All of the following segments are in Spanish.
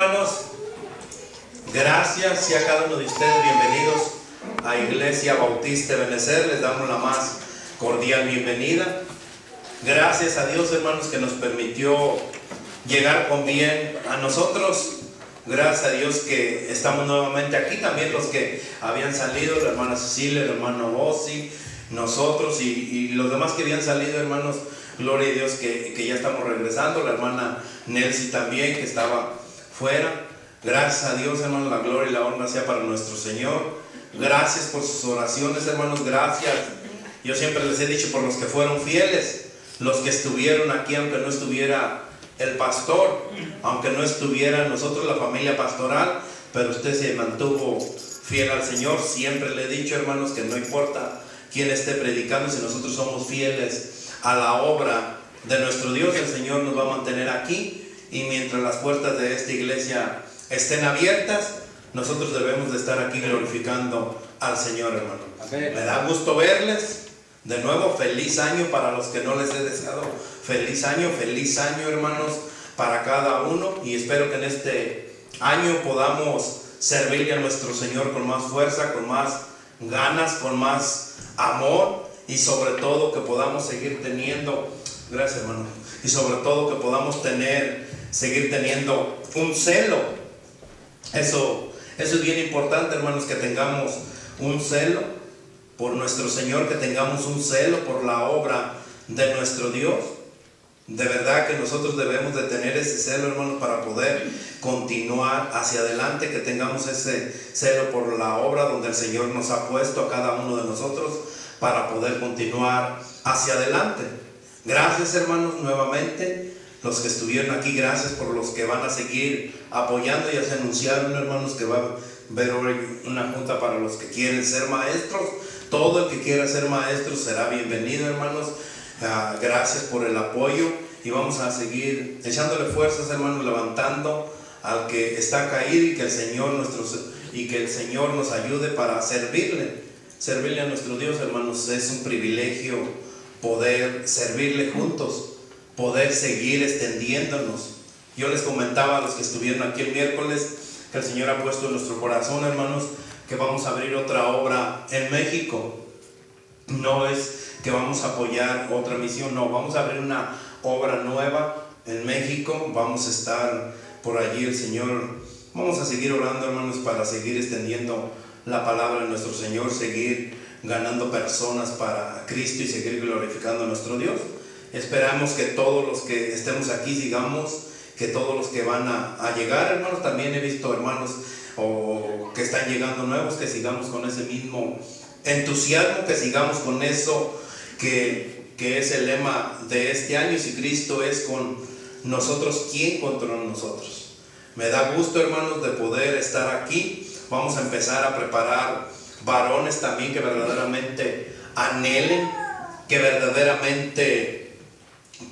Hermanos, gracias y a cada uno de ustedes bienvenidos a Iglesia Bautista Ebenezer. Les damos la más cordial bienvenida. Gracias a Dios, hermanos, que nos permitió llegar con bien a nosotros. Gracias a Dios que estamos nuevamente aquí. También los que habían salido, la hermana Cecilia, el hermano Ozzy, nosotros y los demás que habían salido, hermanos, gloria a Dios que ya estamos regresando. La hermana Nelcy también, que estaba fuera. Gracias a Dios, hermanos, la gloria y la honra sea para nuestro Señor. Gracias por sus oraciones, hermanos, gracias. Yo siempre les he dicho por los que fueron fieles, los que estuvieron aquí, aunque no estuviera el pastor, aunque no estuviera nosotros la familia pastoral, pero usted se mantuvo fiel al Señor. Siempre le he dicho, hermanos, que no importa quién esté predicando, si nosotros somos fieles a la obra de nuestro Dios, el Señor nos va a mantener aquí. Y mientras las puertas de esta iglesia estén abiertas, nosotros debemos de estar aquí glorificando al Señor, hermano. Amén. Me da gusto verles. De nuevo, feliz año para los que no les he deseado. Feliz año, hermanos, para cada uno. Y espero que en este año podamos servirle a nuestro Señor con más fuerza, con más ganas, con más amor. Y sobre todo que podamos seguir teniendo, gracias, hermano, y sobre todo que podamos seguir teniendo un celo. Eso es bien importante, hermanos, que tengamos un celo por nuestro Señor, que tengamos un celo por la obra de nuestro Dios. De verdad que nosotros debemos de tener ese celo, hermanos, para poder continuar hacia adelante, que tengamos ese celo por la obra donde el Señor nos ha puesto a cada uno de nosotros para poder continuar hacia adelante. Gracias, hermanos, nuevamente. Los que estuvieron aquí, gracias por los que van a seguir apoyando. Ya se anunciaron, hermanos, que va a haber hoy una junta para los que quieren ser maestros. Todo el que quiera ser maestro será bienvenido, hermanos. Gracias por el apoyo y vamos a seguir echándole fuerzas, hermanos, levantando al que está caído y que el Señor nos ayude para servirle a nuestro Dios, hermanos. Es un privilegio poder servirle juntos, poder seguir extendiéndonos. Yo les comentaba a los que estuvieron aquí el miércoles que el Señor ha puesto en nuestro corazón, hermanos, que vamos a abrir otra obra en México. No es que vamos a apoyar otra misión, no, vamos a abrir una obra nueva en México. Vamos a estar por allí, el Señor, vamos a seguir orando, hermanos, para seguir extendiendo la palabra de nuestro Señor, seguir ganando personas para Cristo y seguir glorificando a nuestro Dios. Esperamos que todos los que estemos aquí sigamos, que todos los que van a llegar, hermanos, también he visto hermanos que están llegando nuevos, que sigamos con ese mismo entusiasmo, que sigamos con eso que es el lema de este año: si Cristo es con nosotros, ¿quién contra nosotros? Me da gusto, hermanos, de poder estar aquí. Vamos a empezar a preparar varones también que verdaderamente anhelen, que verdaderamente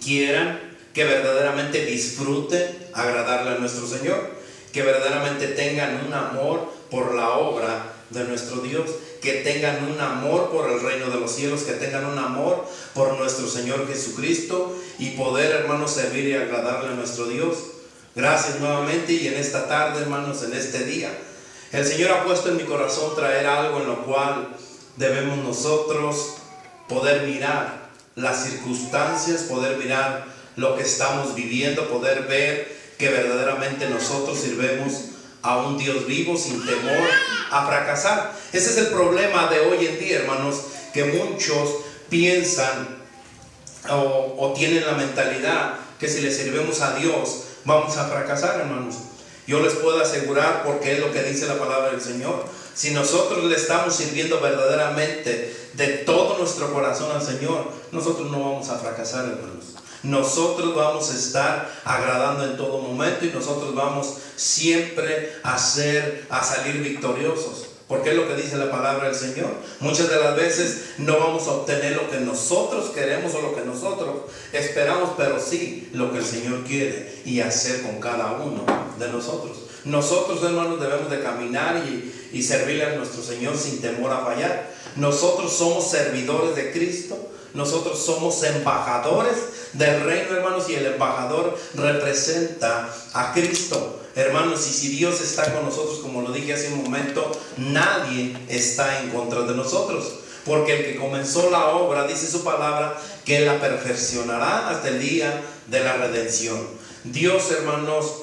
quieran, que verdaderamente disfruten agradarle a nuestro Señor, que verdaderamente tengan un amor por la obra de nuestro Dios, que tengan un amor por el reino de los cielos, que tengan un amor por nuestro Señor Jesucristo y poder, hermanos, servir y agradarle a nuestro Dios. Gracias nuevamente. Y en esta tarde, hermanos, en este día, el Señor ha puesto en mi corazón traer algo en lo cual debemos nosotros poder mirar las circunstancias, poder mirar lo que estamos viviendo, poder ver que verdaderamente nosotros sirvemos a un Dios vivo sin temor a fracasar. Ese es el problema de hoy en día, hermanos, que muchos piensan o tienen la mentalidad que si le sirvemos a Dios vamos a fracasar, hermanos. Yo les puedo asegurar, porque es lo que dice la palabra del Señor, si nosotros le estamos sirviendo verdaderamente de todo nuestro corazón al Señor, nosotros no vamos a fracasar, hermanos. Nosotros vamos a estar agradando en todo momento y nosotros vamos siempre a salir victoriosos, porque es lo que dice la palabra del Señor. Muchas de las veces no vamos a obtener lo que nosotros queremos o lo que nosotros esperamos, pero sí lo que el Señor quiere y hacer con cada uno de nosotros. Nosotros, hermanos, debemos de caminar y servirle a nuestro Señor sin temor a fallar. Nosotros somos servidores de Cristo. Nosotros somos embajadores del reino, hermanos, y el embajador representa a Cristo. hermanos, y si Dios está con nosotros, como lo dije hace un momento, nadie está en contra de nosotros. Porque el que comenzó la obra, dice su palabra, que la perfeccionará hasta el día de la redención. Dios, hermanos,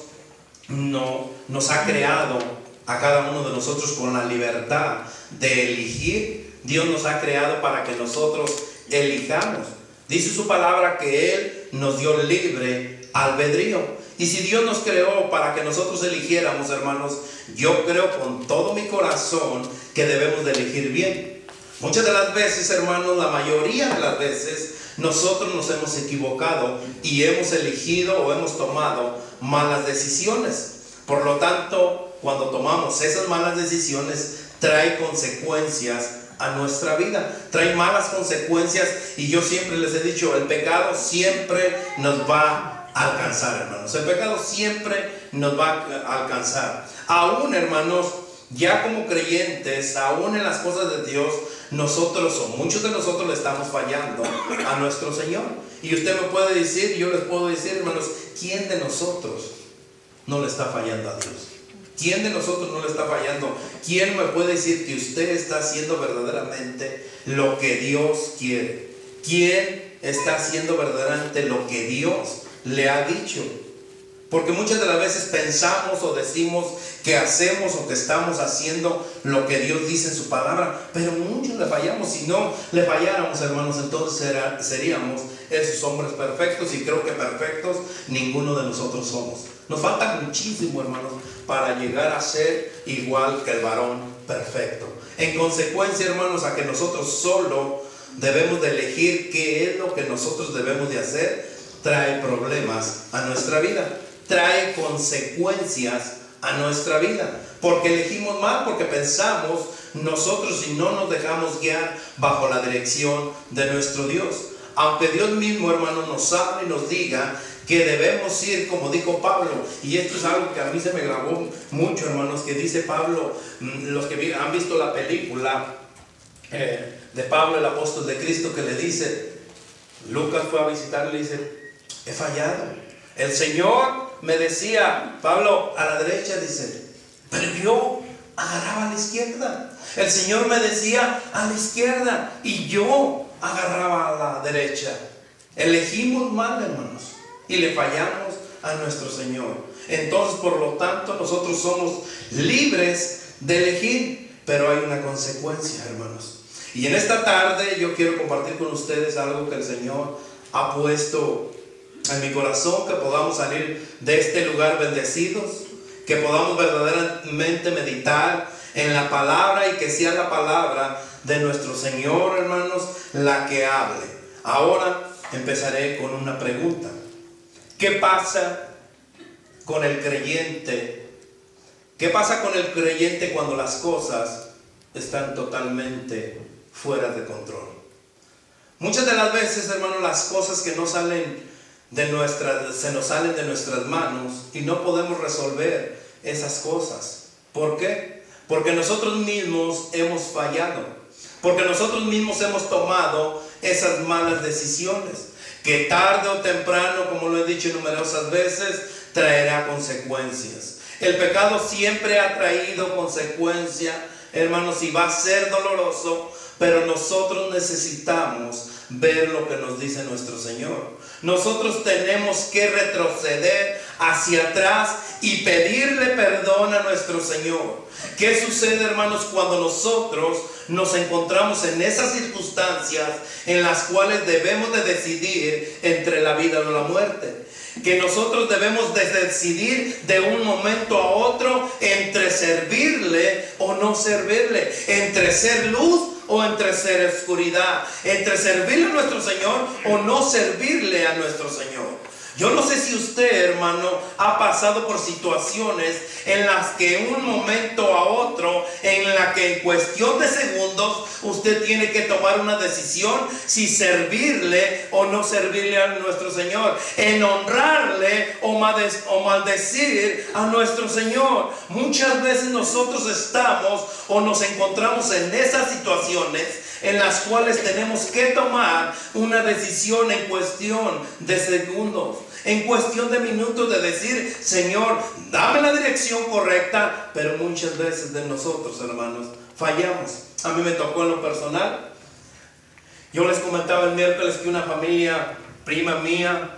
no nos ha creado a cada uno de nosotros con la libertad de elegir. Dios nos ha creado para que nosotros elijamos. Dice su palabra que Él nos dio libre albedrío. Y si Dios nos creó para que nosotros eligiéramos, hermanos, yo creo con todo mi corazón que debemos de elegir bien. Muchas de las veces, hermanos, la mayoría de las veces, nosotros nos hemos equivocado y hemos elegido o hemos tomado malas decisiones. Por lo tanto, cuando tomamos esas malas decisiones, trae consecuencias a nuestra vida, trae malas consecuencias. Y yo siempre les he dicho, el pecado siempre nos va a alcanzar, hermanos. El pecado siempre nos va a alcanzar. Aún, hermanos, ya como creyentes, aún en las cosas de Dios, nosotros o muchos de nosotros le estamos fallando a nuestro Señor. Y usted me puede decir, yo les puedo decir, hermanos, ¿quién de nosotros no le está fallando a Dios? ¿Quién de nosotros no le está fallando? ¿Quién me puede decir que usted está haciendo verdaderamente lo que Dios quiere? ¿Quién está haciendo verdaderamente lo que Dios le ha dicho? Porque muchas de las veces pensamos o decimos que hacemos o que estamos haciendo lo que Dios dice en su palabra, pero muchos le fallamos. Si no le falláramos, hermanos, entonces seríamos esos hombres perfectos, y creo que perfectos ninguno de nosotros somos. Nos falta muchísimo, hermanos, para llegar a ser igual que el varón perfecto. En consecuencia, hermanos, a que nosotros solo debemos de elegir qué es lo que nosotros debemos de hacer, trae problemas a nuestra vida, trae consecuencias a nuestra vida, porque elegimos mal, porque pensamos nosotros y no nos dejamos guiar bajo la dirección de nuestro Dios. Aunque Dios mismo, hermano, nos hable y nos diga que debemos ir, como dijo Pablo, y esto es algo que a mí se me grabó mucho, hermanos, que dice Pablo, los que han visto la película de Pablo, el apóstol de Cristo, que le dice, Lucas fue a visitarle y le dice, he fallado. El Señor me decía, Pablo, a la derecha, dice, pero yo agarraba a la izquierda. El Señor me decía a la izquierda y yo agarraba a la derecha. Elegimos mal, hermanos, y le fallamos a nuestro Señor. Entonces, por lo tanto, nosotros somos libres de elegir, pero hay una consecuencia, hermanos. Y en esta tarde yo quiero compartir con ustedes algo que el Señor ha puesto en mi corazón, que podamos salir de este lugar bendecidos, que podamos verdaderamente meditar en la palabra y que sea la palabra de nuestro Señor, hermanos, la que hable. Ahora empezaré con una pregunta. ¿Qué pasa con el creyente? ¿Qué pasa con el creyente cuando las cosas están totalmente fuera de control? Muchas de las veces, hermanos, las cosas que no salen se nos salen de nuestras manos y no podemos resolver esas cosas. ¿Por qué? Porque nosotros mismos hemos fallado, porque nosotros mismos hemos tomado esas malas decisiones, que tarde o temprano, como lo he dicho numerosas veces, traerá consecuencias. El pecado siempre ha traído consecuencias, hermanos, y va a ser doloroso, pero nosotros necesitamos ver lo que nos dice nuestro Señor. Nosotros tenemos que retroceder hacia atrás y pedirle perdón a nuestro Señor. ¿Qué sucede, hermanos, cuando nosotros nos encontramos en esas circunstancias en las cuales debemos de decidir entre la vida o la muerte? Que nosotros debemos de decidir de un momento a otro entre servirle o no servirle, entre ser luz o entre ser oscuridad, entre servirle a nuestro Señor o no servirle a nuestro Señor. Yo no sé si usted, hermano, ha pasado por situaciones en las que en un momento a otro, en la que en cuestión de segundos usted tiene que tomar una decisión si servirle o no servirle a nuestro Señor, en honrarle o maldecir a nuestro Señor. Muchas veces nosotros estamos o nos encontramos en esas situaciones en las cuales tenemos que tomar una decisión en cuestión de segundos. en cuestión de minutos de decir, Señor, dame la dirección correcta. Pero muchas veces de nosotros, hermanos, fallamos. A mí me tocó en lo personal. Yo les comentaba el miércoles que una familia, prima mía,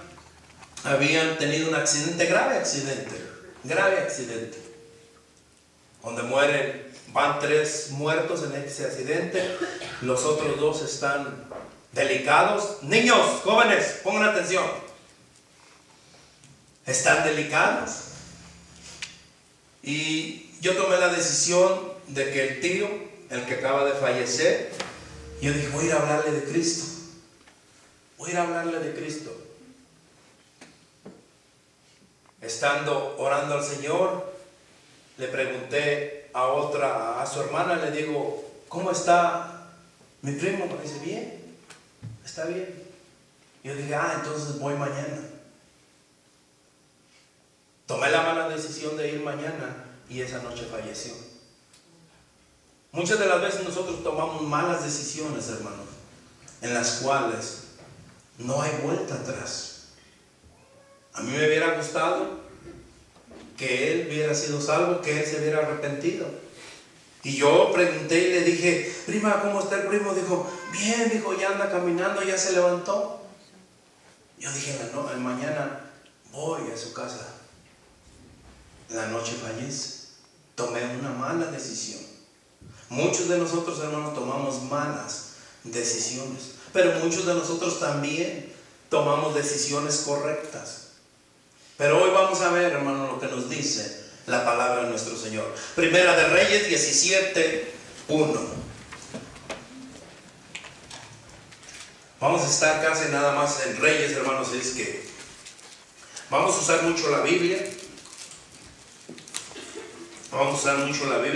habían tenido un accidente, grave accidente, donde van 3 muertos en ese accidente. Los otros 2 están delicados. Niños, jóvenes, pongan atención. Están delicados. Y yo tomé la decisión de que el tío, el que acaba de fallecer, yo dije, voy a ir a hablarle de Cristo. Estando orando al Señor, le pregunté a su hermana, le digo, ¿cómo está mi primo? Me dice, bien, está bien. Yo dije, entonces voy mañana. Tomé la mala decisión de ir mañana y esa noche falleció. Muchas de las veces nosotros tomamos malas decisiones, hermanos, en las cuales no hay vuelta atrás. A mí me hubiera gustado que él hubiera sido salvo, que él se hubiera arrepentido. Y yo pregunté y le dije, prima, ¿cómo está el primo? Dijo, bien, dijo, ya anda caminando, ya se levantó. Yo dije, mañana voy a su casa. La noche fallece. Tomé una mala decisión. Muchos de nosotros, hermanos, tomamos malas decisiones, pero muchos de nosotros también tomamos decisiones correctas. Pero hoy vamos a ver, hermano, lo que nos dice la palabra de nuestro Señor. Primera de Reyes 17:1. Vamos a estar casi nada más en Reyes, hermanos. Es que vamos a usar mucho la Biblia.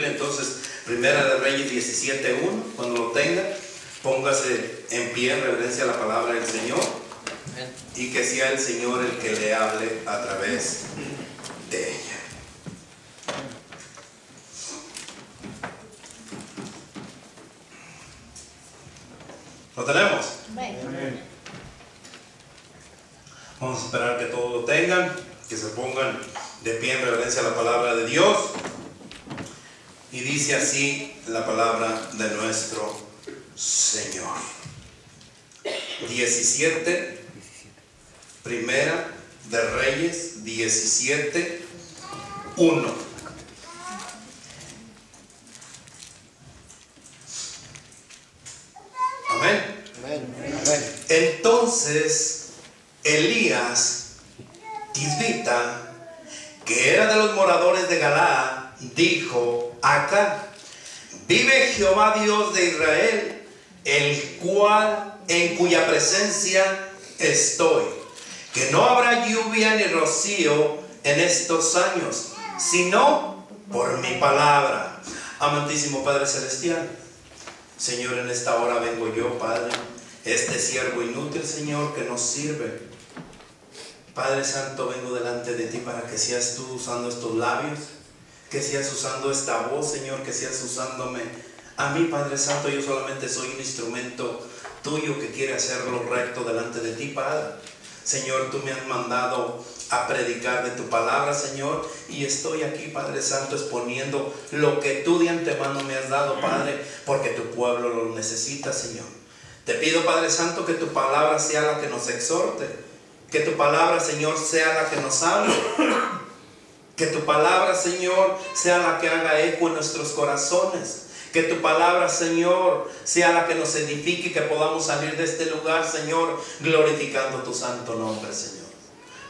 Entonces, Primera de Reyes 17:1. Cuando lo tenga, póngase en pie en reverencia a la palabra del Señor. Y que sea el Señor el que le hable a través de ella. ¿Lo tenemos? Amén. Vamos a esperar que todos lo tengan, que se pongan de pie en reverencia a la palabra de Dios. Y dice así la palabra de nuestro Señor. 17. Primera de Reyes 17:1. Amén. Entonces Elías, tisbita, que era de los moradores de Galaad, dijo a Acab, vive Jehová Dios de Israel, en cuya presencia estoy, que no habrá lluvia ni rocío en estos años, sino por mi palabra. Amantísimo Padre Celestial, Señor, en esta hora vengo yo, Padre, este siervo inútil, Señor, que nos sirve. Padre Santo, vengo delante de ti para que seas tú usando estos labios, que seas usando esta voz, Señor, que seas usándome a mí, Padre Santo. Yo solamente soy un instrumento tuyo que quiere hacerlo recto delante de ti, Padre. Señor, tú me has mandado a predicar de tu palabra, Señor, y estoy aquí, Padre Santo, exponiendo lo que tú de antemano me has dado, Padre, porque tu pueblo lo necesita, Señor. Te pido, Padre Santo, que tu palabra sea la que nos exhorte, que tu palabra, Señor, sea la que nos hable, que tu palabra, Señor, sea la que haga eco en nuestros corazones. Que tu palabra, Señor, sea la que nos edifique y que podamos salir de este lugar, Señor, glorificando tu santo nombre, Señor.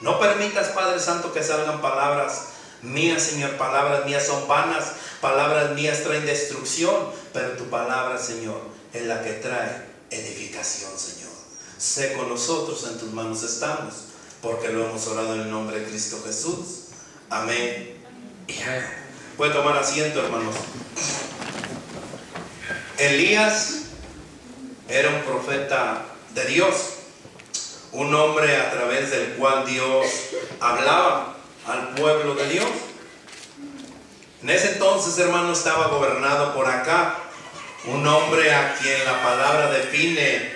No permitas, Padre Santo, que salgan palabras mías, Señor. Palabras mías son vanas, palabras mías traen destrucción, pero tu palabra, Señor, es la que trae edificación, Señor. Sé con nosotros, en tus manos estamos, porque lo hemos orado en el nombre de Cristo Jesús. Amén y amén. Puede tomar asiento, hermanos. Elías era un profeta de Dios, un hombre a través del cual Dios hablaba al pueblo de Dios. En ese entonces, hermano, estaba gobernado por Acab, un hombre a quien la palabra define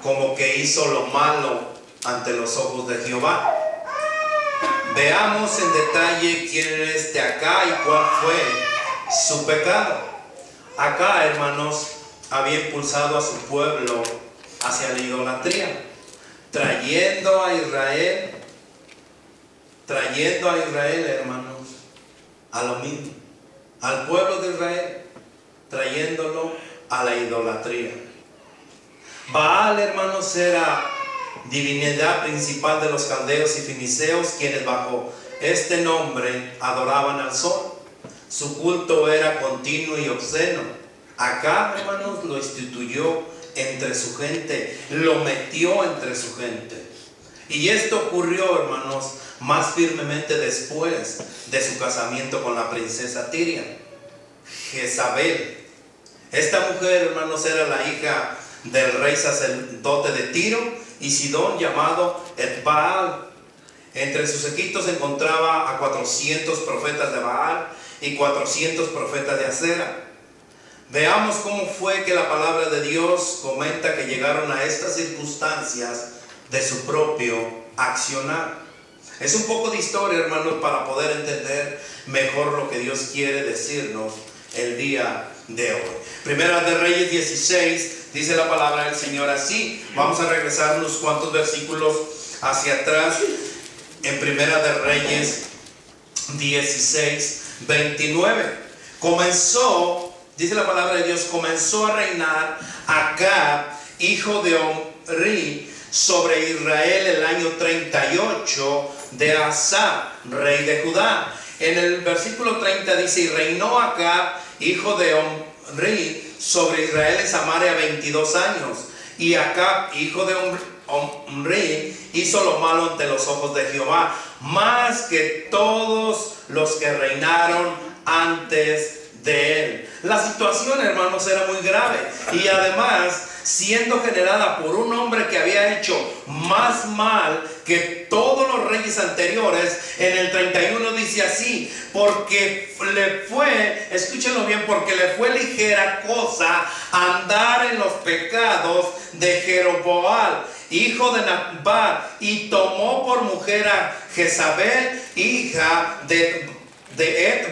como que hizo lo malo ante los ojos de Jehová. Veamos en detalle quién era este Acá y cuál fue su pecado. Acá, hermanos, había impulsado a su pueblo hacia la idolatría, trayendo a Israel, hermanos, a lo mismo, al pueblo de Israel, trayéndolo a la idolatría. Baal, hermanos, era divinidad principal de los caldeos y feniceos, quienes bajo este nombre adoraban al sol. Su culto era continuo y obsceno. Acá, hermanos, lo instituyó entre su gente, lo metió entre su gente. Y esto ocurrió, hermanos, más firmemente después de su casamiento con la princesa Tiria, Jezabel. Esta mujer, hermanos, era la hija del rey sacerdote de Tiro y Sidón, llamado Baal. Entre sus sequitos se encontraba a 400 profetas de Baal y 400 profetas de Acera. Veamos cómo fue que la palabra de Dios comenta que llegaron a estas circunstancias de su propio accionar. Es un poco de historia, hermanos, para poder entender mejor lo que Dios quiere decirnos el día de hoy. Primera de Reyes 16, dice la palabra del Señor así. Vamos a regresar unos cuantos versículos hacia atrás. En Primera de Reyes 16, 29. Comenzó, dice la palabra de Dios, comenzó a reinar Acab, hijo de Omri, sobre Israel el año 38 de Asa, rey de Judá. En el versículo 30 dice: y reinó Acab, hijo de Omri, sobre Israel en Samaria 22 años. Y Acab, hijo de Omri, hizo lo malo ante los ojos de Jehová, más que todos los que reinaron antes de él. La situación, hermanos, era muy grave, y además siendo generada por un hombre que había hecho más mal que todos los reyes anteriores. En el 31 dice así: porque le fue, escúchenlo bien, porque le fue ligera cosa andar en los pecados de Jeroboam, hijo de Nabat, y tomó por mujer a Jezabel, hija de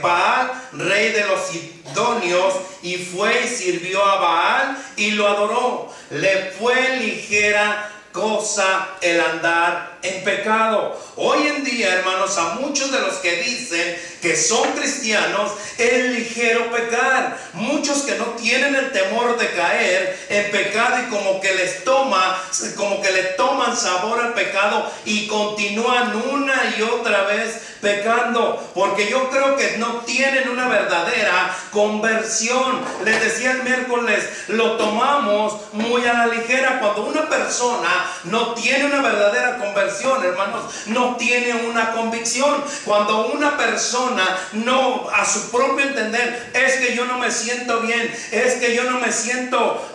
Baal, rey de los sidonios, y fue y sirvió a Baal y lo adoró. Le fue ligera cosa el andar en pecado. Hoy en día, hermanos, a muchos de los que dicen que son cristianos es ligero pecar. Muchos que no tienen el temor de caer en pecado y como que le toman sabor al pecado y continúan una y otra vez pecando, porque yo creo que no tienen una verdadera conversión. Les decía el miércoles, lo tomamos muy a la ligera. Cuando una persona no tiene una verdadera conversión, hermanos, no tiene una convicción. Cuando una persona no, a su propio entender, es que yo no me siento bien, es que yo no me siento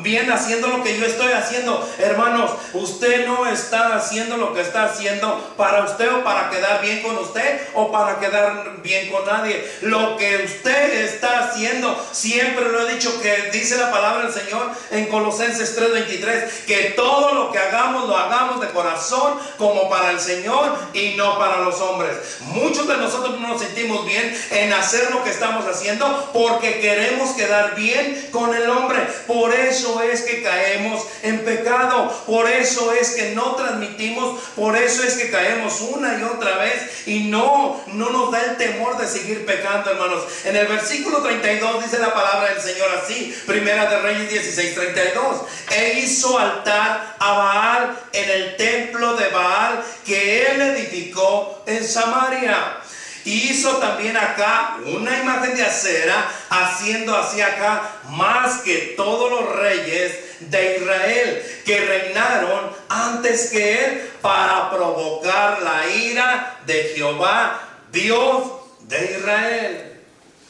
bien haciendo lo que yo estoy haciendo. Hermanos, usted no está haciendo lo que está haciendo para usted o para quedar bien con usted o para quedar bien con nadie. Lo que usted está haciendo, siempre lo he dicho, que dice la palabra del Señor en Colosenses 3:23, que todo lo que hagamos, lo hagamos de corazón como para el Señor y no para los hombres. Muchos de nosotros no nos sentimos bien en hacer lo que estamos haciendo porque queremos quedar bien con el hombre. Por eso es que caemos en pecado, por eso es que no transmitimos, por eso es que caemos una y otra vez y no nos da el temor de seguir pecando, hermanos. En el versículo 32 dice la palabra del Señor así, Primera de Reyes 16:32: e hizo altar a Baal en el templo de Baal que él edificó en Samaria. Y hizo también acá una imagen de acera, haciendo así acá más que todos los reyes de Israel que reinaron antes que él, para provocar la ira de Jehová, Dios de Israel.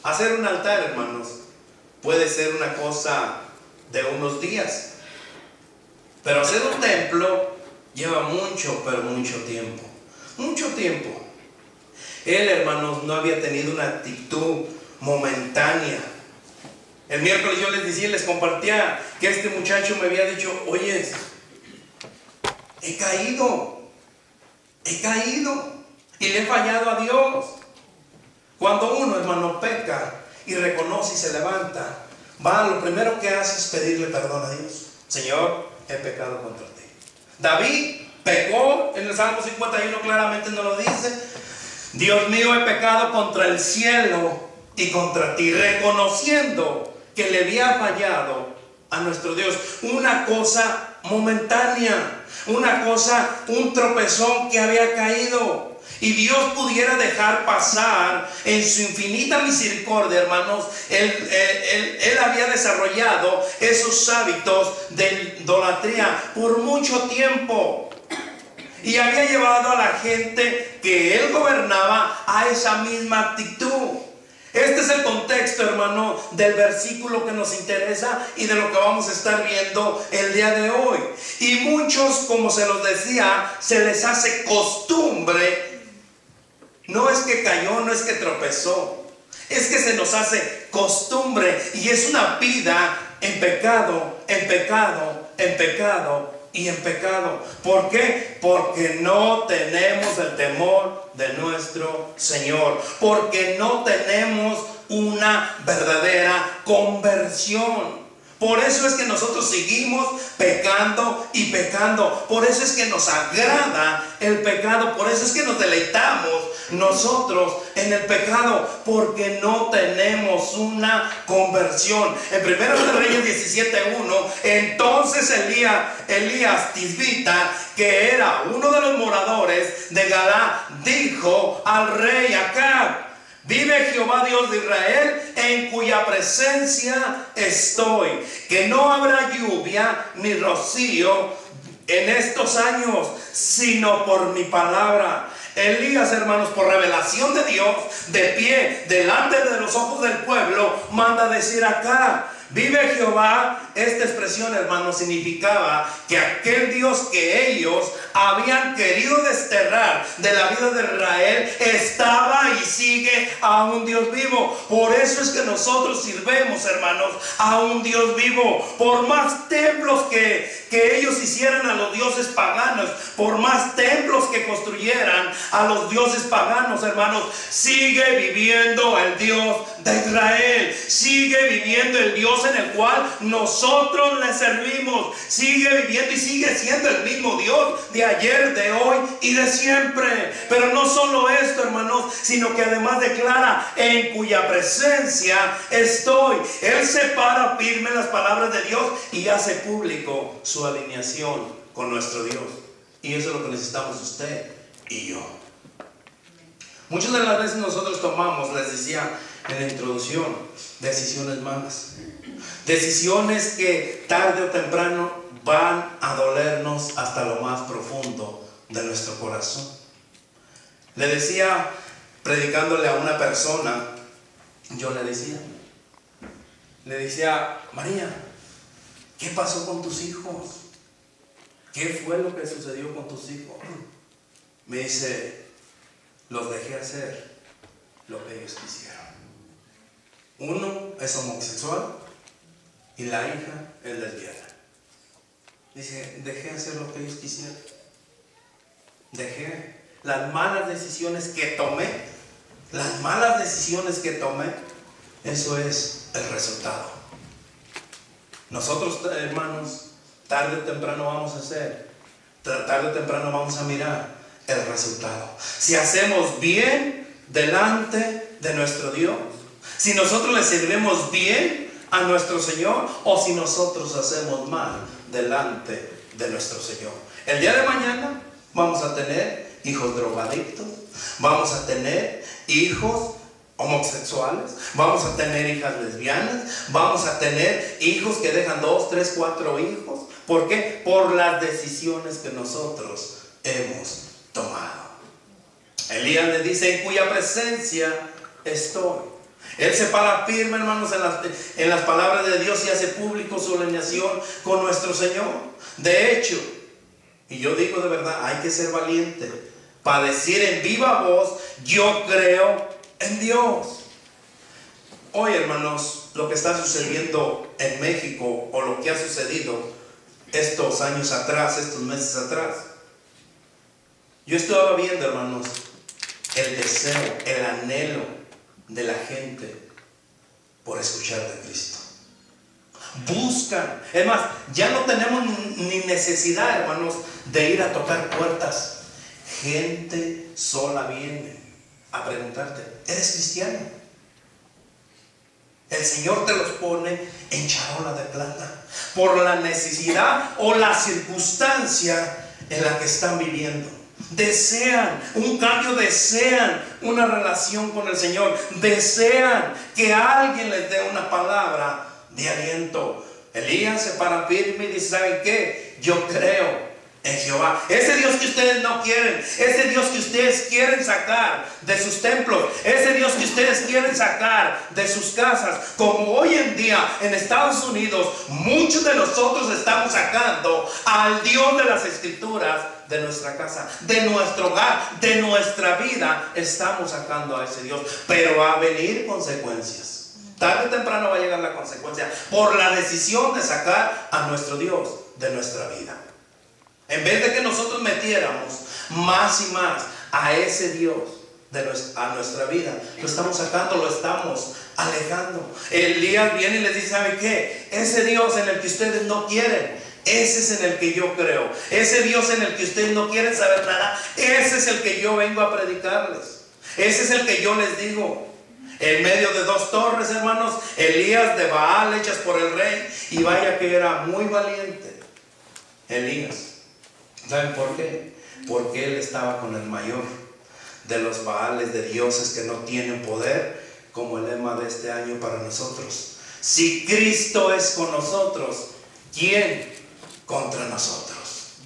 Hacer un altar, hermanos, puede ser una cosa de unos días, pero hacer un templo lleva mucho, pero mucho tiempo. Mucho tiempo. Él, hermanos, no había tenido una actitud momentánea. El miércoles yo les decía, les compartía que este muchacho me había dicho: oye, he caído y le he fallado a Dios. Cuando uno, hermano, peca y reconoce y se levanta, lo primero que hace es pedirle perdón a Dios. Señor, he pecado contra ti. David pecó, en el Salmo 51 claramente nos lo dice: Dios mío, he pecado contra el cielo y contra ti, reconociendo que le había fallado a nuestro Dios. Una cosa momentánea, un tropezón que había caído. Y Dios pudiera dejar pasar en su infinita misericordia, hermanos. Él había desarrollado esos hábitos de idolatría por mucho tiempo. Y había llevado a la gente que él gobernaba a esa misma actitud. Este es el contexto, hermano, del versículo que nos interesa y de lo que vamos a estar viendo el día de hoy. Y muchos, como se los decía, se les hace costumbre. No es que cayó, no es que tropezó, es que se nos hace costumbre y es una vida en pecado, en pecado, en pecado y en pecado. ¿Por qué? Porque no tenemos el temor de nuestro Señor, porque no tenemos una verdadera conversión. Por eso es que nosotros seguimos pecando y pecando. Por eso es que nos agrada el pecado. Por eso es que nos deleitamos nosotros en el pecado, porque no tenemos una conversión. En 1 Reyes 17:1, entonces Elías Tisbita, que era uno de los moradores de Galá, dijo al rey Acab: vive Jehová Dios de Israel, en cuya presencia estoy, que no habrá lluvia ni rocío en estos años, sino por mi palabra. Elías, hermanos, por revelación de Dios, de pie delante de los ojos del pueblo, manda decir acá: vive Jehová. Esta expresión, hermanos, significaba que aquel Dios que ellos habían querido desterrar de la vida de Israel estaba y sigue a un Dios vivo. Por eso es que nosotros sirvemos, hermanos, a un Dios vivo. Por más templos que ellos hicieran a los dioses paganos, por más templos que construyeran a los dioses paganos, hermanos, sigue viviendo el Dios de Israel, sigue viviendo el Dios en el cual nosotros le servimos, sigue viviendo y sigue siendo el mismo Dios de ayer, de hoy y de siempre. Pero no solo esto, hermanos, sino que además declara: en cuya presencia estoy. Él separa firme las palabras de Dios y hace público su alineación con nuestro Dios. Y eso es lo que necesitamos usted y yo. Muchas de las veces nosotros tomamos, les decía en la introducción, decisiones malas, decisiones que tarde o temprano van a dolernos hasta lo más profundo de nuestro corazón. Le decía, predicándole a una persona, yo le decía: María, ¿qué pasó con tus hijos? ¿Qué fue lo que sucedió con tus hijos? Me dice: los dejé hacer lo que ellos quisieron. Uno es homosexual y la hija es lesbiana. Dice: dejé hacer lo que ellos quisieron. Dejé las malas decisiones que tomé. Las malas decisiones que tomé. Eso es el resultado. Nosotros, hermanos, tarde o temprano vamos a hacer, tarde o temprano vamos a mirar el resultado. Si hacemos bien delante de nuestro Dios, si nosotros le serviremos bien a nuestro Señor, o si nosotros hacemos mal delante de nuestro Señor. El día de mañana vamos a tener hijos drogadictos, vamos a tener hijos homosexuales, vamos a tener hijas lesbianas, vamos a tener hijos que dejan 2, 3, 4 hijos. ¿Por qué? Por las decisiones que nosotros hemos tomado. Elías le dice: en cuya presencia estoy. Él se para firme, hermanos, en las palabras de Dios y hace público su alineación con nuestro Señor. De hecho, y yo digo de verdad, hay que ser valiente para decir en viva voz: yo creo en Dios. Hoy, hermanos, lo que está sucediendo en México, o lo que ha sucedido estos años atrás, estos meses atrás, Yo estaba viendo, hermanos, el deseo, el anhelo de la gente por escuchar de Cristo. Buscan. Es más, ya no tenemos ni necesidad, hermanos, de ir a tocar puertas. Gente sola viene a preguntarte: ¿eres cristiano? El Señor te los pone en charola de plata por la necesidad o la circunstancia en la que están viviendo. Desean un cambio, desean una relación con el Señor, desean que alguien les dé una palabra de aliento. Elías se para firme y dice: ¿saben qué? Yo creo en Jehová. Ese Dios que ustedes no quieren, ese Dios que ustedes quieren sacar de sus templos, ese Dios que ustedes quieren sacar de sus casas, como hoy en día en Estados Unidos muchos de nosotros estamos sacando al Dios de las Escrituras de nuestra casa, de nuestro hogar, de nuestra vida. Estamos sacando a ese Dios, pero va a venir consecuencias. Tarde o temprano va a llegar la consecuencia por la decisión de sacar a nuestro Dios de nuestra vida. En vez de que nosotros metiéramos más y más a ese Dios a nuestra vida, lo estamos sacando, lo estamos alejando. Elías viene y les dice: ¿sabe qué? Ese Dios en el que ustedes no quieren, ese es en el que yo creo. Ese Dios en el que ustedes no quieren saber nada, ese es el que yo vengo a predicarles. Ese es el que yo les digo. En medio de dos torres, hermanos, Elías de Baal hechas por el rey. Y vaya que era muy valiente Elías. ¿Saben por qué? Porque él estaba con el mayor de los Baales, de dioses que no tienen poder, como el lema de este año para nosotros: si Cristo es con nosotros, ¿quién contra nosotros?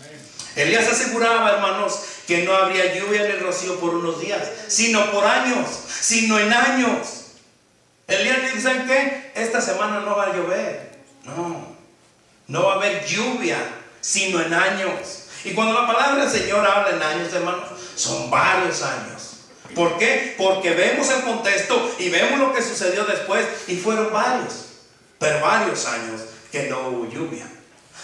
Elías aseguraba, hermanos, que no habría lluvia ni rocío por unos días, sino por años, sino en años. Elías dice: ¿saben qué? Esta semana no va a llover. No va a haber lluvia, sino en años. Y cuando la palabra del Señor habla en años, hermanos, son varios años. ¿Por qué? Porque vemos el contexto y vemos lo que sucedió después, y fueron varios años que no hubo lluvia.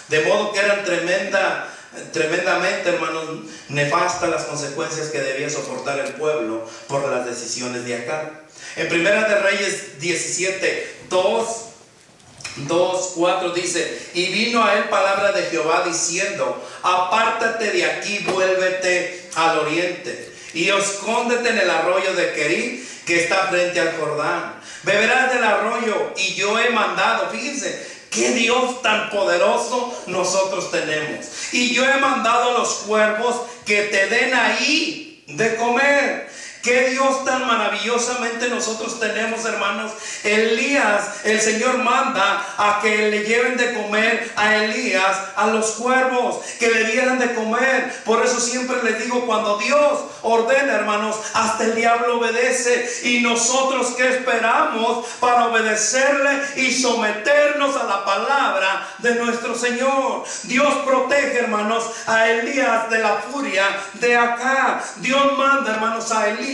De modo que eran tremendamente, hermanos, nefastas las consecuencias que debía soportar el pueblo por las decisiones de Acab. En Primera de Reyes 17, 2:4 dice: y vino a él palabra de Jehová diciendo: apártate de aquí, vuélvete al oriente y escóndete en el arroyo de Querí, que está frente al Jordán. Beberás del arroyo, y yo he mandado. Fíjense qué Dios tan poderoso nosotros tenemos. Y yo he mandado a los cuervos que te den ahí de comer. Qué Dios tan maravillosamente nosotros tenemos, hermanos. Elías, el Señor manda a que le lleven de comer a Elías a los cuervos, que le dieran de comer. Por eso siempre les digo, cuando Dios ordena, hermanos, hasta el diablo obedece. Y nosotros, ¿qué esperamos para obedecerle y someternos a la palabra de nuestro Señor? Dios protege, hermanos, a Elías de la furia de Acab. Dios manda, hermanos, a Elías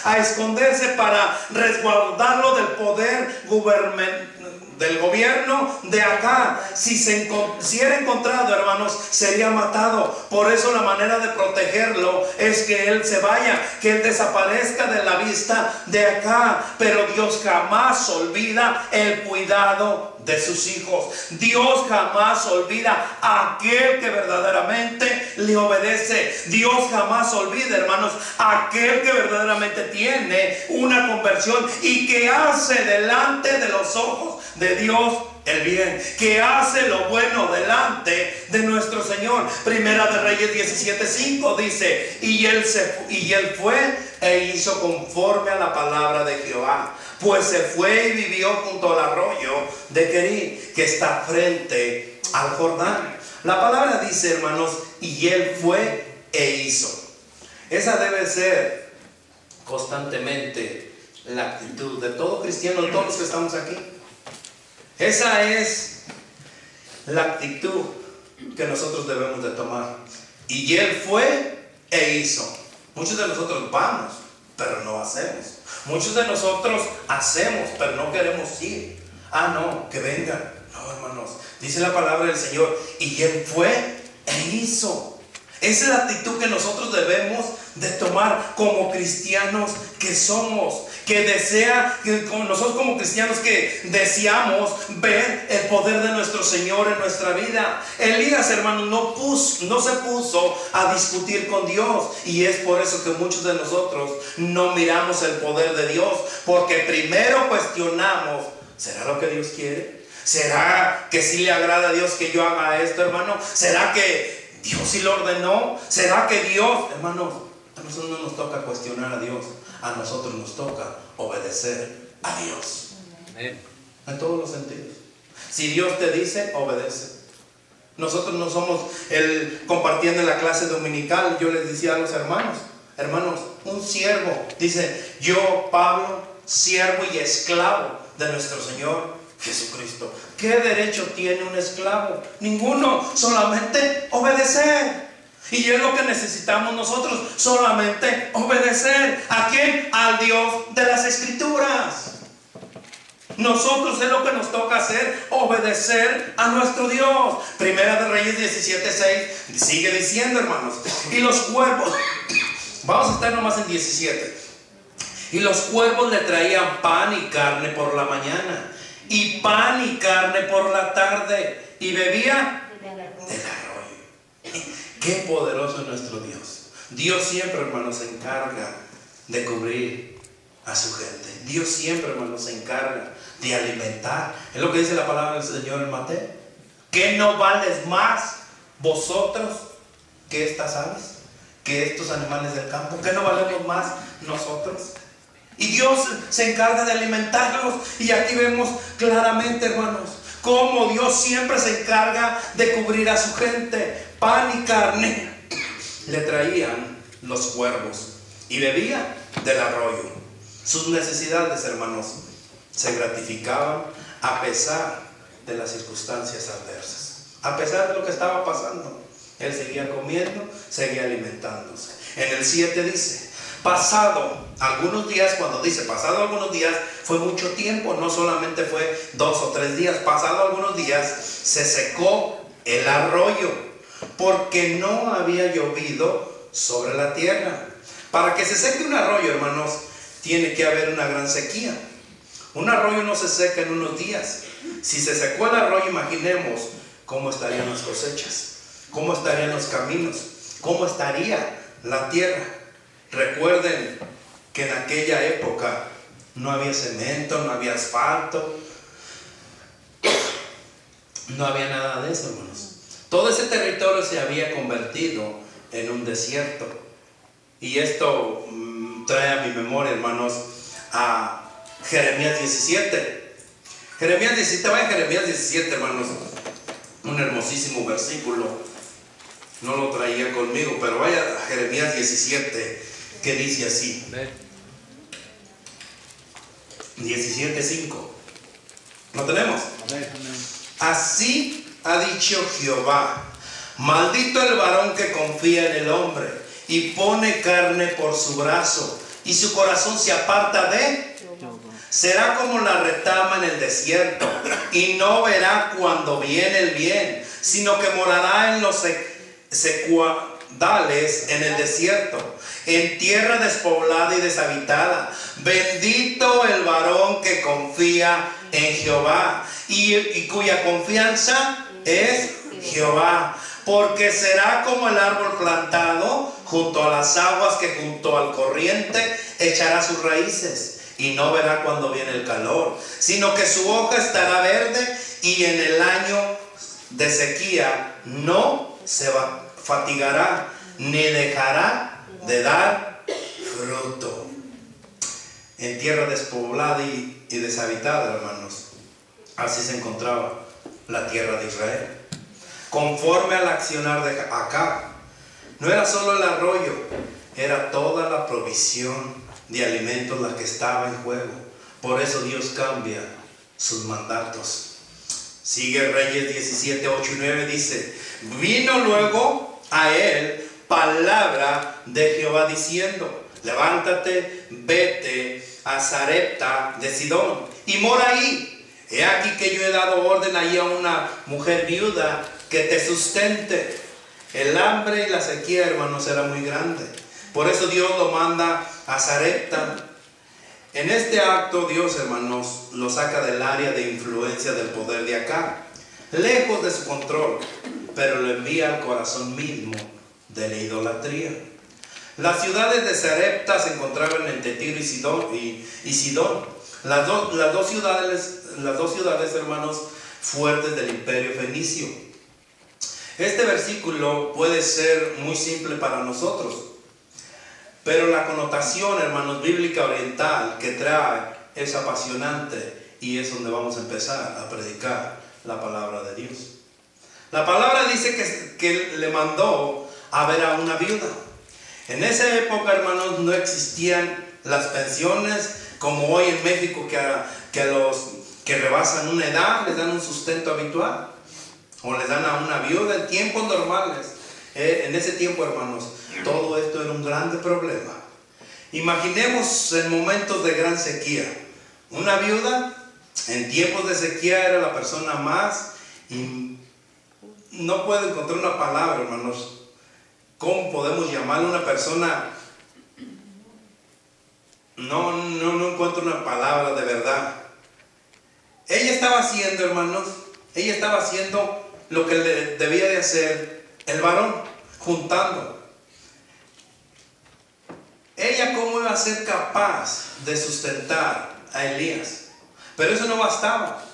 a esconderse para resguardarlo del poder del gobierno de Acab. Si era encontrado, hermanos, sería matado. Por eso la manera de protegerlo es que él se vaya, que él desaparezca de la vista de Acab. Pero Dios jamás olvida el cuidado de sus hijos. Dios jamás olvida a aquel que verdaderamente le obedece. Dios jamás olvida, hermanos, a aquel que verdaderamente tiene una conversión y que hace delante de los ojos de Dios el bien, que hace lo bueno delante de nuestro Señor. Primera de Reyes 17:5 dice: y él fue e hizo conforme a la palabra de Jehová, pues se fue y vivió junto al arroyo de Querí, que está frente al Jordán. La palabra dice, hermanos, y él fue e hizo. Esa debe ser constantemente la actitud de todo cristiano, de todos los que estamos aquí. Esa es la actitud que nosotros debemos de tomar. Y él fue e hizo. Muchos de nosotros vamos, pero no hacemos. Muchos de nosotros hacemos, pero no queremos ir. No, que vengan. No, hermanos, dice la palabra del Señor: y él fue e hizo. Esa es la actitud que nosotros debemos de tomar como cristianos que somos, nosotros como cristianos que deseamos ver el poder de nuestro Señor en nuestra vida. Elías, hermanos, no se puso a discutir con Dios, y es por eso que muchos de nosotros no miramos el poder de Dios, porque primero cuestionamos: ¿será lo que Dios quiere? ¿Será que sí le agrada a Dios que yo haga esto, hermano? ¿Será que Dios sí lo ordenó? ¿Será que Dios, hermanos, a nosotros no nos toca cuestionar a Dios, a nosotros nos toca obedecer a Dios? Amén. En todos los sentidos. Si Dios te dice, obedece. Nosotros no somos compartiendo en la clase dominical, yo les decía a los hermanos, un siervo, dice: yo, Pablo, siervo y esclavo de nuestro Señor Jesucristo. ¿Qué derecho tiene un esclavo? Ninguno, solamente obedecer. Y es lo que necesitamos nosotros, solamente obedecer. ¿A quién? Al Dios de las Escrituras. Nosotros es lo que nos toca hacer, obedecer a nuestro Dios. Primera de Reyes 17:6 sigue diciendo, hermanos, y los cuervos, vamos a estar nomás en 17, y los cuervos le traían pan y carne por la mañana, y pan y carne por la tarde, y bebía del arroyo. Qué poderoso es nuestro Dios. Dios siempre, hermanos, se encarga de cubrir a su gente. Dios siempre, hermanos, se encarga de alimentar. Es lo que dice la palabra del Señor en Mateo: ¿qué no vales más vosotros que estas aves, que estos animales del campo? ¿Qué no valemos más nosotros? Y Dios se encarga de alimentarlos. Y aquí vemos claramente, hermanos, cómo Dios siempre se encarga de cubrir a su gente. Pan y carne le traían los cuervos, y bebía del arroyo. Sus necesidades, hermanos, se gratificaban a pesar de las circunstancias adversas. A pesar de lo que estaba pasando, él seguía comiendo, seguía alimentándose. En el 7 dice: pasado algunos días, cuando dice pasado algunos días, fue mucho tiempo, no solamente fue 2 o 3 días. Pasado algunos días se secó el arroyo, porque no había llovido sobre la tierra. Para que se seque un arroyo, hermanos, tiene que haber una gran sequía. Un arroyo no se seca en unos días. Si se secó el arroyo, imaginemos cómo estarían las cosechas, cómo estarían los caminos, cómo estaría la tierra. Recuerden que en aquella época no había cemento, no había asfalto, no había nada de eso, hermanos. Todo ese territorio se había convertido en un desierto. Y esto trae a mi memoria, hermanos, a Jeremías 17. Jeremías 17, vaya Jeremías 17, hermanos. Un hermosísimo versículo. No lo traía conmigo, pero vaya a Jeremías 17, que dice así. 17:5. ¿Lo tenemos? Así ha dicho Jehová: maldito el varón que confía en el hombre y pone carne por su brazo, y su corazón se aparta de. Será como la retama en el desierto, y no verá cuando viene el bien, sino que morará en los secuadales en el desierto, en tierra despoblada y deshabitada. Bendito el varón que confía en Jehová, y cuya confianza es Jehová, porque será como el árbol plantado junto a las aguas, que junto al corriente echará sus raíces, y no verá cuando viene el calor, sino que su hoja estará verde, y en el año de sequía no se fatigará, ni dejará de dar fruto. En tierra despoblada y deshabitada, hermanos, así se encontraba la tierra de Israel. Conforme al accionar de Acab, no era solo el arroyo, era toda la provisión de alimentos la que estaba en juego. Por eso Dios cambia sus mandatos. Sigue Reyes 17, 8 y 9, dice: vino luego a él palabra de Jehová diciendo: levántate, vete a Sarepta de Sidón y mora ahí. He aquí que yo he dado orden allí a una mujer viuda que te sustente. El hambre y la sequía, hermanos, era muy grande. Por eso Dios lo manda a Sarepta. En este acto Dios, hermanos, lo saca del área de influencia del poder de Acab, lejos de su control, pero lo envía al corazón mismo de la idolatría. Las ciudades de Sarepta se encontraban entre Tiro y Sidón. Las dos ciudades, hermanos, fuertes del imperio fenicio. Este versículo puede ser muy simple para nosotros, pero la connotación, hermanos, bíblica oriental que trae es apasionante, y es donde vamos a empezar a predicar la palabra de Dios. La palabra dice que le mandó a ver a una viuda. En esa época, hermanos, no existían las pensiones como hoy en México, que a los que rebasan una edad les dan un sustento habitual, o les dan a una viuda en tiempos normales. En ese tiempo, hermanos, todo esto era un grande problema. Imaginemos en momentos de gran sequía. Una viuda en tiempos de sequía era la persona más, y no puedo encontrar una palabra, hermanos. ¿Cómo podemos llamarle una persona? No encuentro una palabra de verdad. Ella estaba haciendo, hermanos, lo que le debía de hacer el varón, juntando. Ella, ¿cómo iba a ser capaz de sustentar a Elías? Pero eso no bastaba.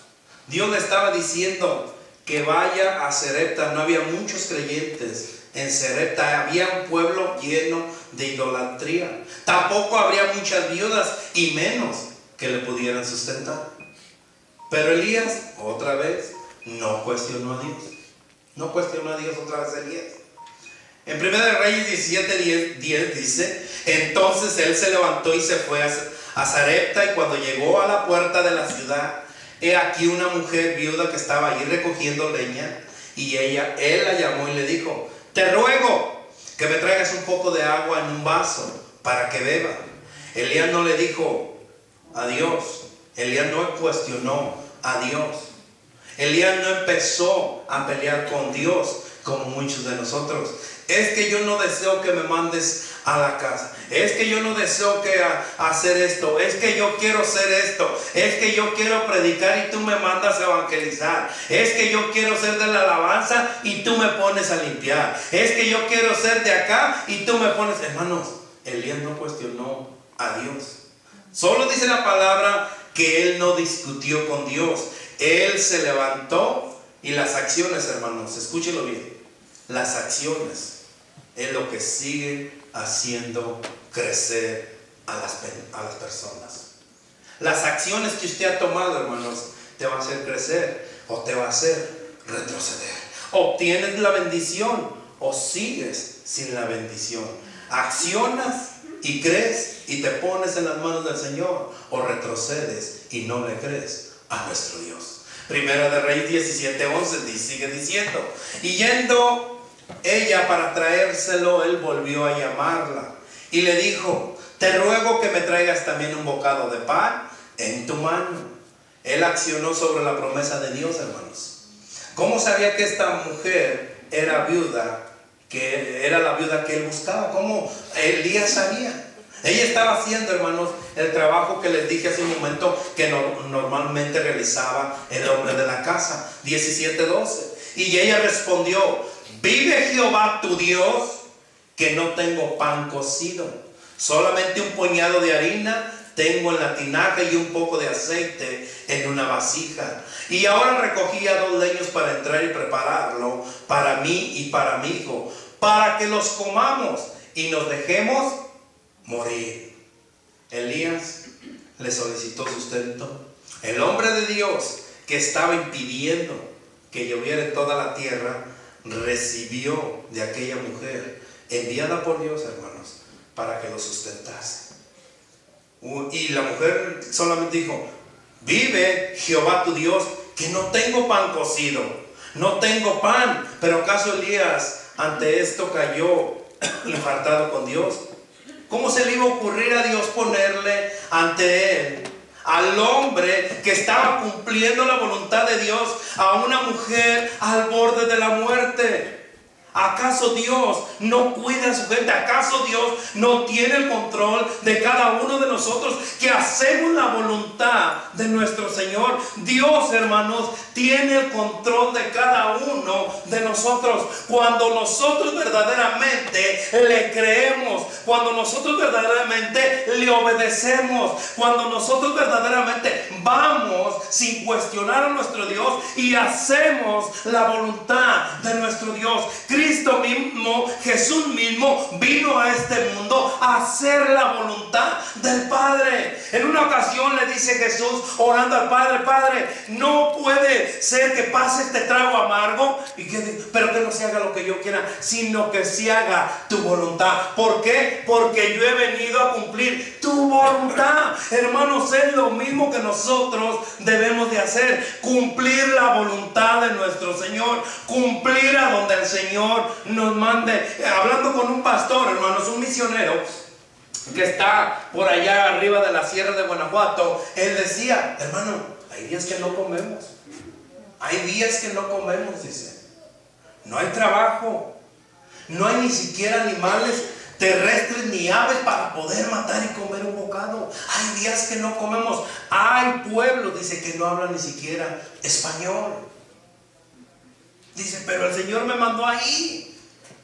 Dios le estaba diciendo que vaya a Sarepta. No había muchos creyentes en Sarepta, había un pueblo lleno de idolatría. Tampoco habría muchas viudas, y menos que le pudieran sustentar. Pero Elías, otra vez, no cuestionó a Dios. No cuestionó a Dios otra vez Elías. En 1 Reyes 17:10 dice: entonces él se levantó y se fue a Sarepta, y cuando llegó a la puerta de la ciudad, he aquí una mujer viuda que estaba allí recogiendo leña, y él la llamó y le dijo: te ruego que me traigas un poco de agua en un vaso para que beba. Elías no le dijo a Dios, Elías no cuestionó a Dios. Elías no empezó a pelear con Dios como muchos de nosotros. Es que yo no deseo que me mandes a la casa. Es que yo no deseo hacer esto. Es que yo quiero hacer esto. Es que yo quiero predicar y tú me mandas a evangelizar. Es que yo quiero ser de la alabanza y tú me pones a limpiar. Es que yo quiero ser de acá y tú me pones... Hermanos, Elías no cuestionó a Dios. Solo dice la palabra que él no discutió con Dios. Él se levantó, y las acciones, hermanos, escúchenlo bien, las acciones es lo que sigue haciendo crecer a las personas. Las acciones que usted ha tomado, hermanos, te va a hacer crecer o te va a hacer retroceder. Obtienes la bendición o sigues sin la bendición. Accionas y crees y te pones en las manos del Señor, o retrocedes y no le crees a nuestro Dios. Primera de Reyes 17:11 sigue diciendo: y yendo ella para traérselo, él volvió a llamarla y le dijo: te ruego que me traigas también un bocado de pan en tu mano. Él accionó sobre la promesa de Dios, hermanos. ¿Cómo sabía que esta mujer era viuda? Que era la viuda que él buscaba. ¿Cómo Elías sabía? Ella estaba haciendo, hermanos, el trabajo que les dije hace un momento que normalmente realizaba el hombre de la casa. 17:12. Y ella respondió: vive Jehová tu Dios, que no tengo pan cocido, solamente un puñado de harina tengo en la tinaja y un poco de aceite en una vasija. Y ahora recogía 2 leños para entrar y prepararlo para mí y para mi hijo, para que los comamos y nos dejemos morir. Elías le solicitó sustento. El hombre de Dios, que estaba impidiendo que lloviera en toda la tierra, recibió de aquella mujer enviada por Dios, hermanos, para que lo sustentase. Y la mujer solamente dijo: vive Jehová tu Dios, que no tengo pan cocido, no tengo pan. Pero ¿acaso Elías ante esto cayó infartado con Dios? ¿Cómo se le iba a ocurrir a Dios ponerle ante él, al hombre que estaba cumpliendo la voluntad de Dios, a una mujer al borde de la muerte? ¿Acaso Dios no cuida a su gente? ¿Acaso Dios no tiene el control de cada uno de nosotros que hacemos la voluntad de nuestro Señor? Dios, hermanos, tiene el control de cada uno de nosotros. Cuando nosotros verdaderamente le creemos, cuando nosotros verdaderamente le obedecemos, cuando nosotros verdaderamente vamos sin cuestionar a nuestro Dios y hacemos la voluntad de nuestro Dios. Cristo mismo, Jesús mismo, vino a este mundo a hacer la voluntad del Padre. En una ocasión le dice Jesús, orando al Padre: Padre, no puede ser que pase este trago amargo, pero que no se haga lo que yo quiera, sino que se haga tu voluntad. ¿Por qué? Porque yo he venido a cumplir tu voluntad. Hermanos, es lo mismo que nosotros debemos de hacer: cumplir la voluntad de nuestro Señor, cumplir a donde el Señor nos mande. Hablando con un pastor, hermanos, un misionero que está por allá arriba de la sierra de Guanajuato, él decía: hermano, hay días que no comemos, hay días que no comemos, dice. No hay trabajo, no hay ni siquiera animales terrestres ni aves para poder matar y comer un bocado. Hay días que no comemos. Hay pueblos, dice, que no hablan ni siquiera español. Dice, pero el Señor me mandó ahí.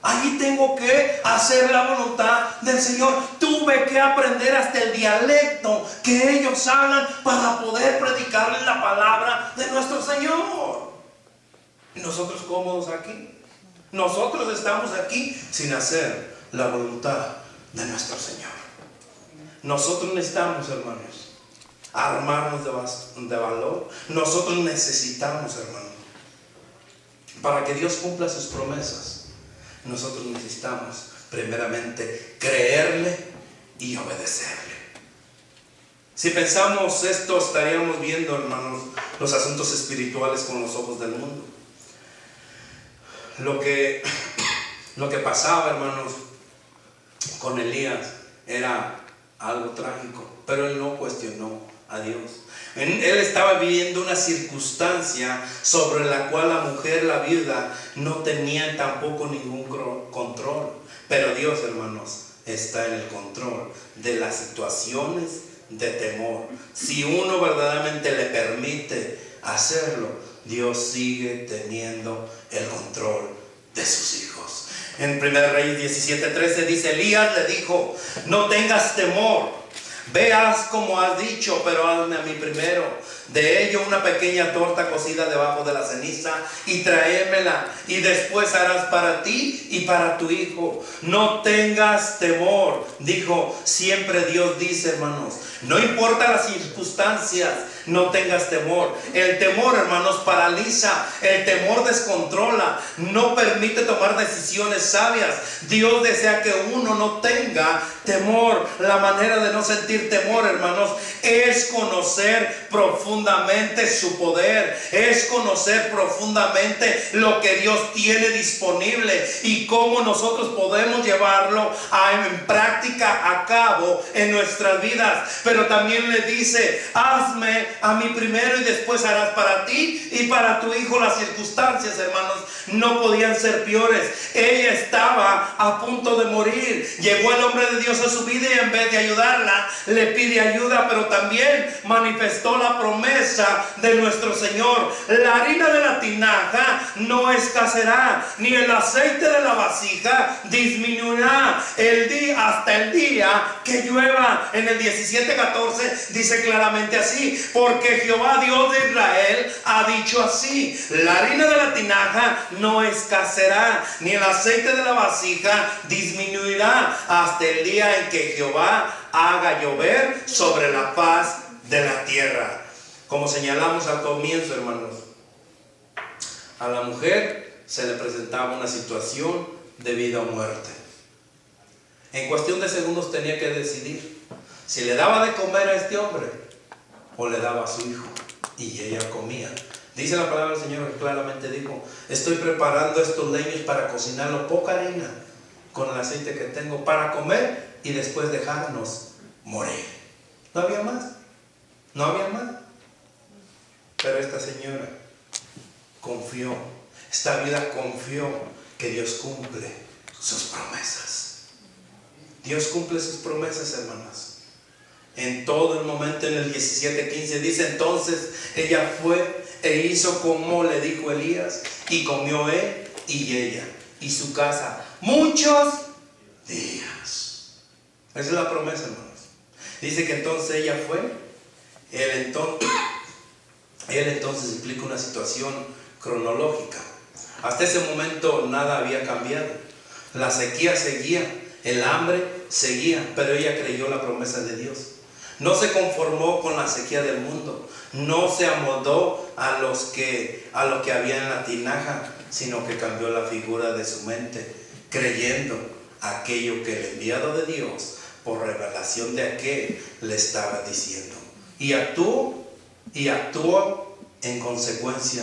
Allí tengo que hacer la voluntad del Señor. Tuve que aprender hasta el dialecto que ellos hablan para poder predicarles la palabra de nuestro Señor. Y nosotros cómodos aquí. Nosotros estamos aquí sin hacer la voluntad de nuestro Señor. Nosotros necesitamos, hermanos, armarnos de valor. Nosotros necesitamos, hermanos, para que Dios cumpla sus promesas, nosotros necesitamos primeramente creerle y obedecerle. Si pensamos esto, estaríamos viendo, hermanos, los asuntos espirituales con los ojos del mundo. Lo que pasaba, hermanos, con Elías era algo trágico, pero él no cuestionó a Dios. Él estaba viviendo una circunstancia sobre la cual la mujer, la viuda, no tenía tampoco ningún control. Pero Dios, hermanos, está en el control de las situaciones de temor. Si uno verdaderamente le permite hacerlo, Dios sigue teniendo el control de sus hijos. En 1 Reyes 17:13 dice: Elías le dijo: no tengas temor, veas como has dicho, pero hazme a mí primero de ello una pequeña torta cocida debajo de la ceniza y tráemela, y después harás para ti y para tu hijo. No tengas temor. Dijo, siempre Dios dice, hermanos, no importa las circunstancias, no tengas temor. El temor, hermanos, paraliza. El temor descontrola, no permite tomar decisiones sabias. Dios desea que uno no tenga temor. La manera de no sentir temor, hermanos, es conocer profundamente su poder, es conocer profundamente lo que Dios tiene disponible y cómo nosotros podemos llevarlo en práctica a cabo en nuestras vidas. Pero también le dice: hazme a mí primero y después harás para ti y para tu hijo. Las circunstancias, hermanos, no podían ser peores. Ella estaba a punto de morir. Llegó el hombre de Dios a su vida y en vez de ayudarla, le pide ayuda, pero también manifestó la promesa de nuestro Señor. La harina de la tinaja no escaseará, ni el aceite de la vasija disminuirá hasta el día que llueva. En el 17:14 dice claramente así: porque Jehová Dios de Israel ha dicho así: la harina de la tinaja no escaseará, ni el aceite de la vasija disminuirá hasta el día en que Jehová haga llover sobre la faz de la tierra. Como señalamos al comienzo, hermanos, a la mujer se le presentaba una situación de vida o muerte. En cuestión de segundos tenía que decidir si le daba de comer a este hombre o le daba a su hijo, y ella comía. Dice la palabra del Señor que claramente dijo: estoy preparando estos leños para cocinarlo, poca harina, con el aceite que tengo, para comer y después dejarnos morir. No había más, no había más. Pero esta señora confió, esta vida confió que Dios cumple sus promesas. Dios cumple sus promesas, hermanas. En todo el momento, en el 17:15 dice: entonces ella fue e hizo como le dijo Elías, y comió él y ella y su casa muchos días. Esa es la promesa, hermanos. Dice que entonces ella fue, él entonces explica una situación cronológica. Hasta ese momento nada había cambiado. La sequía seguía, el hambre seguía, pero ella creyó la promesa de Dios. No se conformó con la sequía del mundo, no se amoldó a lo que había en la tinaja, sino que cambió la figura de su mente, creyendo aquello que el enviado de Dios, por revelación de aquel, le estaba diciendo. Y actuó en consecuencia.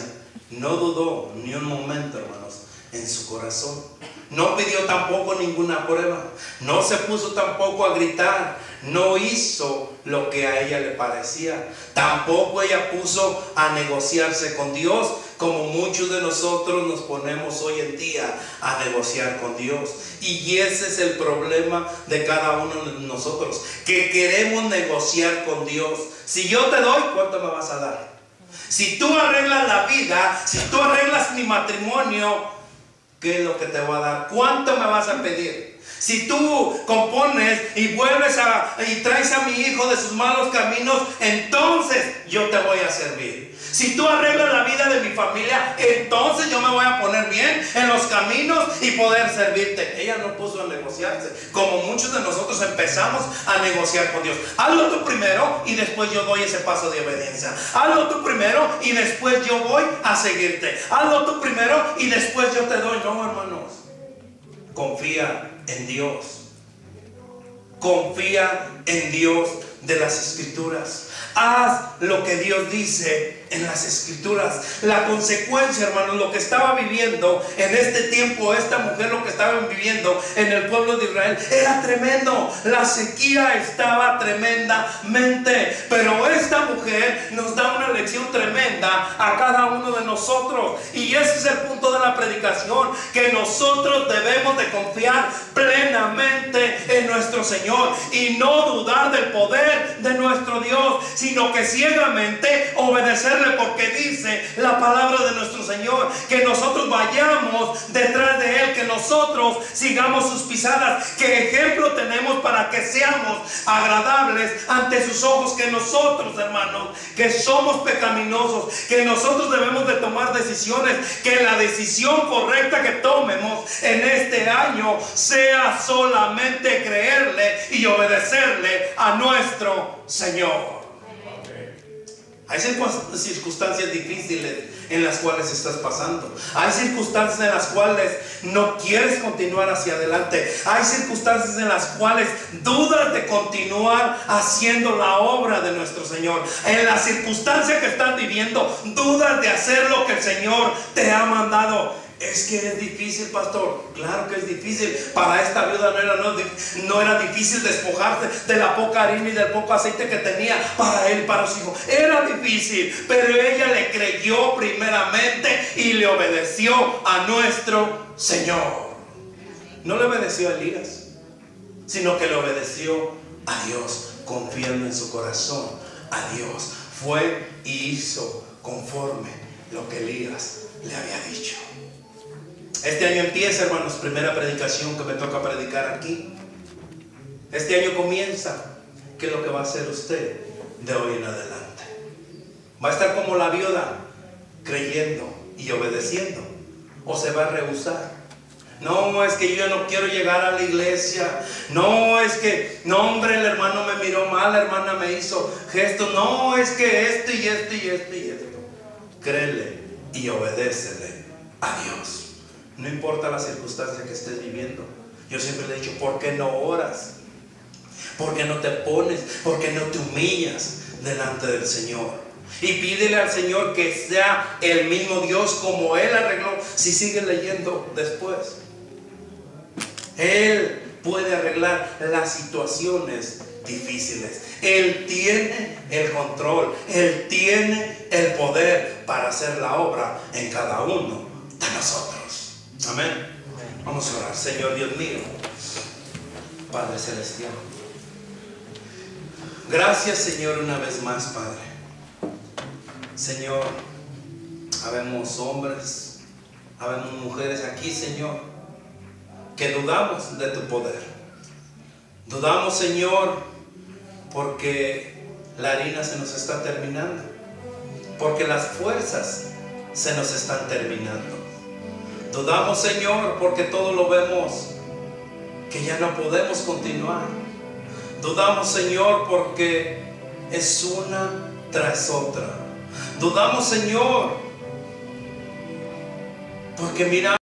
No dudó ni un momento, hermanos, en su corazón. No pidió tampoco ninguna prueba. No se puso tampoco a gritar. No hizo lo que a ella le parecía. Tampoco ella puso a negociarse con Dios, como muchos de nosotros nos ponemos hoy en día a negociar con Dios. Y ese es el problema de cada uno de nosotros, que queremos negociar con Dios. Si yo te doy, ¿cuánto me vas a dar? Si tú arreglas la vida, si tú arreglas mi matrimonio, ¿qué es lo que te voy a dar? ¿Cuánto me vas a pedir? Si tú compones y vuelves y traes a mi hijo de sus malos caminos, entonces yo te voy a servir. Si tú arreglas la vida de mi familia, entonces yo me voy a poner bien en los caminos y poder servirte. Ella no puso a negociarse, como muchos de nosotros empezamos a negociar con Dios. Hazlo tú primero y después yo doy ese paso de obediencia. Hazlo tú primero y después yo voy a seguirte. Hazlo tú primero y después yo te doy. No, hermanos. Confía en Dios. Confía en Dios de las Escrituras. Haz lo que Dios dice en las Escrituras. La consecuencia, hermanos, lo que estaba viviendo en este tiempo esta mujer, lo que estaba viviendo en el pueblo de Israel, era tremendo. La sequía estaba tremendamente, pero esta mujer nos da una lección tremenda a cada uno de nosotros. Y ese es el punto de la predicación, que nosotros debemos de confiar plenamente en nuestro Señor y no dudar del poder de nuestro Dios, sino que ciegamente obedecerle, porque dice la palabra de nuestro Señor que nosotros vayamos detrás de Él, que nosotros sigamos sus pisadas. ¿Qué ejemplo tenemos para que seamos agradables ante sus ojos? Que nosotros, hermanos, que somos pecaminosos, que nosotros debemos de tomar decisiones, que la decisión correcta que tomemos en este año sea solamente creerle y obedecerle a nuestro Señor. Hay circunstancias difíciles en las cuales estás pasando. Hay circunstancias en las cuales no quieres continuar hacia adelante. Hay circunstancias en las cuales dudas de continuar haciendo la obra de nuestro Señor. En la circunstancia que estás viviendo, dudas de hacer lo que el Señor te ha mandado. Es que es difícil, pastor. Claro que es difícil. Para esta viuda no era difícil despojarse de la poca harina y del poco aceite que tenía para él y para su hijo. Era difícil, pero ella le creyó primeramente y le obedeció a nuestro Señor. No le obedeció a Elías, sino que le obedeció a Dios, confiando en su corazón a Dios. Fue y hizo conforme lo que Elías le había dicho. Este año empieza, hermanos, primera predicación que me toca predicar aquí. Este año comienza. ¿Qué es lo que va a hacer usted de hoy en adelante? ¿Va a estar como la viuda, creyendo y obedeciendo? ¿O se va a rehusar? No, es que yo ya no quiero llegar a la iglesia. No, es que, no, hombre, el hermano me miró mal, la hermana me hizo gesto. No, es que esto y esto y esto y esto. Créele y obedécele a Dios. No importa la circunstancia que estés viviendo. Yo siempre le he dicho, ¿por qué no oras? ¿Por qué no te pones? ¿Por qué no te humillas delante del Señor? Y pídele al Señor que sea el mismo Dios como Él arregló. Si sigues leyendo después, Él puede arreglar las situaciones difíciles. Él tiene el control. Él tiene el poder para hacer la obra en cada uno de nosotros. Amén. Vamos a orar. Señor Dios mío, Padre Celestial, gracias, Señor, una vez más, Padre. Señor, habemos hombres, habemos mujeres aquí, Señor, que dudamos de tu poder. Dudamos, Señor, porque la harina se nos está terminando, porque las fuerzas se nos están terminando. Dudamos, Señor, porque todo lo vemos que ya no podemos continuar. Dudamos, Señor, porque es una tras otra. Dudamos, Señor, porque miramos